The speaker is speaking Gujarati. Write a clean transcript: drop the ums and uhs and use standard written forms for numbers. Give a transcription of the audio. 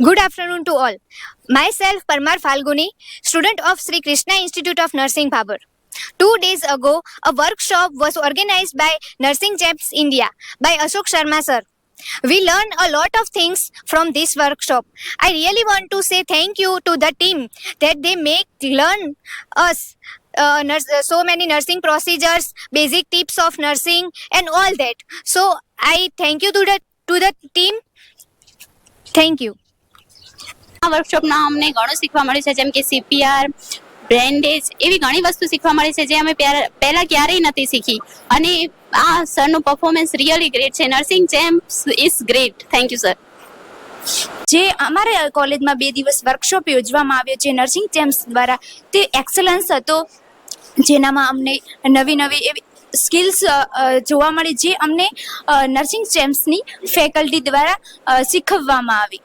Good afternoon to all. Myself, Parmar Falguni, student of Sri Krishna Institute of Nursing, Bhabur. 2 days ago, a workshop was organized by Nursing Champs India by Ashok Sharma sir. We learned a lot of things from this workshop. I really want to say thank you to the team that they make learn us so many nursing procedures, basic tips of nursing, and all that. So I thank you to the team. Thank you. આ વર્કશોપમાં અમને ઘણું શીખવા મળ્યું છે, જેમ કે સીપીઆર, બ્રેન્ડેજ, એવી ઘણી વસ્તુ શીખવા મળી છે જે અમે પહેલા ક્યારેય નથી શીખી. અને આ સરનું પરફોર્મન્સ રિયલી ગ્રેટ છે. Nursing champs is great. Thank you sir. જે અમારે કોલેજમાં 2 દિવસ વર્કશોપ યોજવામાં આવ્યો છે નર્સિંગ ચેમ્પ્સ દ્વારા, તે એક્સલન્સ હતો, જેનામાં અમને નવી નવી એવી સ્કિલ્સ જોવા મળી જે અમને નર્સિંગ ચેમ્પ્સની ફેકલ્ટી દ્વારા શીખવવામાં આવી.